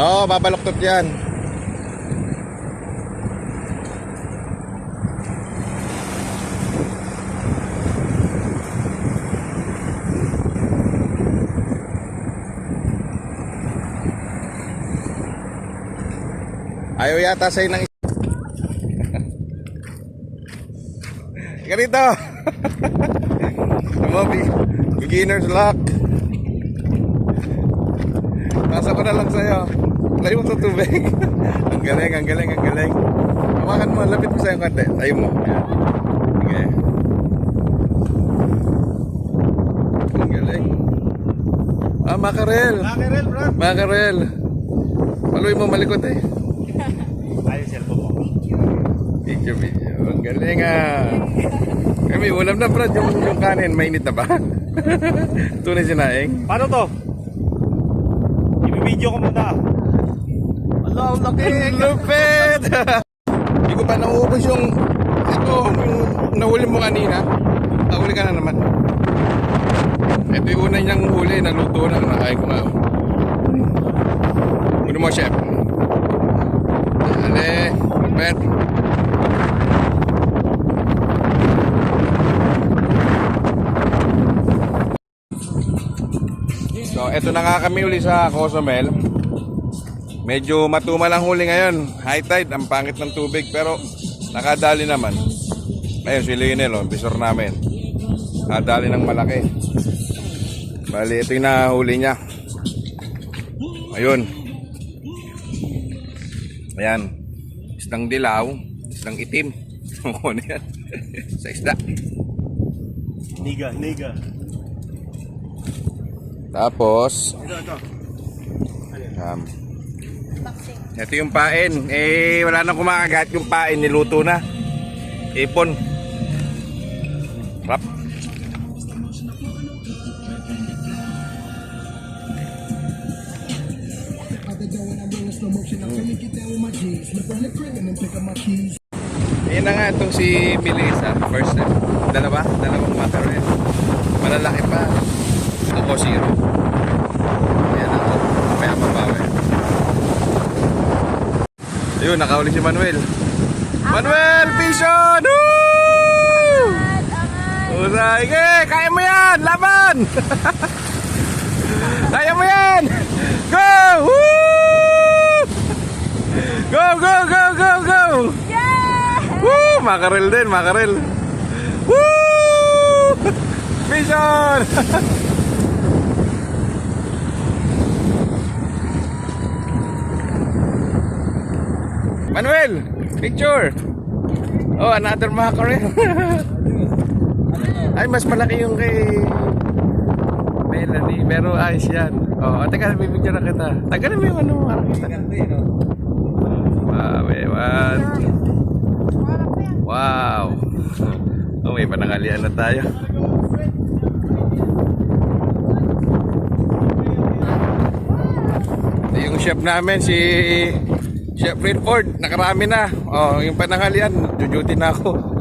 Oo, babaloktot yan. Ayaw yata sa'yo ng ganito. Beginner's luck. Nasa ko na lang sa'yo. Layo mo sa tubig. Ang galing, ang galing, ang galing. Hawakan mo, lapit mo sa'yo konti. Tayo mo. Okay. Ang galing. Ah, makarel. Makarel, bro. Makarel. Paluin mo malikot eh. Ayun, cellphone mo. Video. Ang galing ah. Kami, ulam na Brad. Yung kanin, mainit na ba? Tunay sinaing. Paano to? I-video ko muna. Ala, ang laki. Lupit! Hindi ko pa nauubos yung ito, yung nahuli mo kanina. Nahuli ka na naman. Ito yung una niyang huli, naluto na, nakain ko nga. Ano mo, chef? Dale, lupit. So, eto na nga kami uli sa Cozumel. Medyo matumal ang huli ngayon. High tide, ang pangit ng tubig. Pero nakadali naman. Ayun, si Lionel, oh, visor namin. Nakadali ng malaki. Bali, ito yung nahuli niya. Ayun. Ayan. Isdang dilaw. Isdang itim. Ano yan? Sa isda. Niga, niga. Tapos, Ito. ito yung pain. Eh, wala nang kumakagat yung pain. Niluto na. Ipon. Rap. Ayan na nga itong si Melissa. First time. Dalawang macaron. Malalaki pa. Ako zero. Ayan ako. Mamaya mabawi. Ayun, nakahuli si Manuel. Manuel, Vision! Woo! Uray! Kaya mo yan! Laban! Kaya mo yan! Go! Woo! Go, go, go, go, go! Yeah! Woo! Makarel din, makarel. Woo! Vision! Manuel, picture. Oh, another macarel. Ay, mas malaki yung kay Melanie, pero ayos yan. Oh, teka, bibigyan na kita. Tagalin mo yung ano mo. Wow. Oh, may panangalian na tayo. Ito yung chef namin, si Chef Redford, nakarami na. Oh, yung pananghalian, duduty na ako.